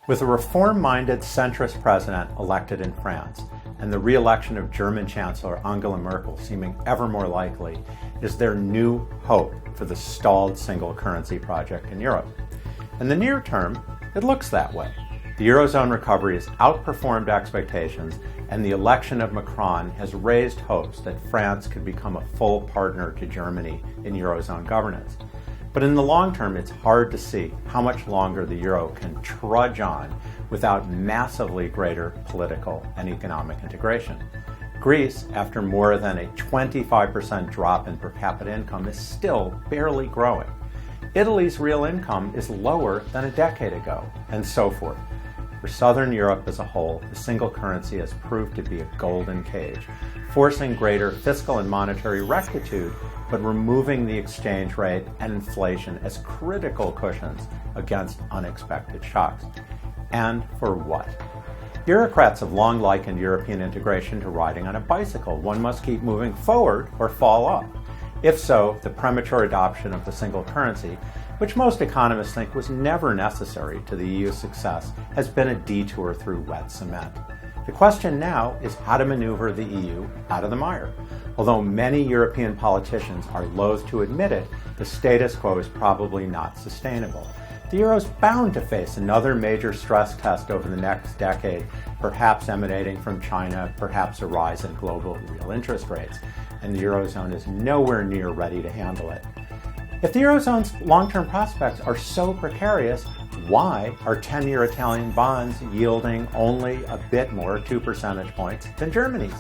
With a reform-minded centrist president elected in France and the re-election of German Chancellor Angela Merkel seeming ever more likely, is there new hope for the stalled single currency project in Europe? In the near term, it looks that way. The Eurozone recovery has outperformed expectations, and the election of Macron has raised hopes that France could become a full partner to Germany in Eurozone governance. But in the long term, it's hard to see how much longer the Euro can trudge on without massively greater political and economic integration. Greece, after more than a 25% drop in per capita income, is still barely growing. Italy's real income is lower than a decade ago, and so forth. For Southern Europe as a whole, the single currency has proved to be a golden cage, forcing greater fiscal and monetary rectitude, but removing the exchange rate and inflation as critical cushions against unexpected shocks. And for what? Bureaucrats have long likened European integration to riding on a bicycle. One must keep moving forward or fall off. If so, the premature adoption of the single currency, which most economists think was never necessary to the EU's success, has been a detour through wet cement. The question now is how to maneuver the EU out of the mire. Although many European politicians are loath to admit it, the status quo is probably not sustainable. The euro is bound to face another major stress test over the next decade, perhaps emanating from China, perhaps a rise in global real interest rates, and the Eurozone is nowhere near ready to handle it. If the Eurozone's long-term prospects are so precarious, why are 10-year Italian bonds yielding only a bit more, 2 percentage points, than Germany's?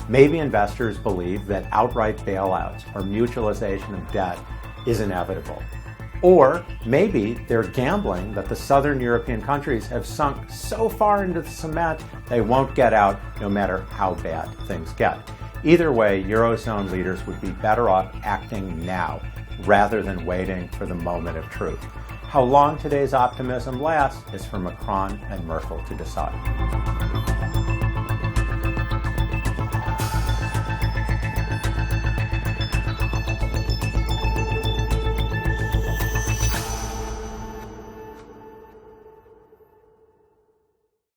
Maybe investors believe that outright bailouts or mutualization of debt is inevitable. Or maybe they're gambling that the southern European countries have sunk so far into the cement they won't get out no matter how bad things get. Either way, Eurozone leaders would be better off acting now rather than waiting for the moment of truth. How long today's optimism lasts is for Macron and Merkel to decide.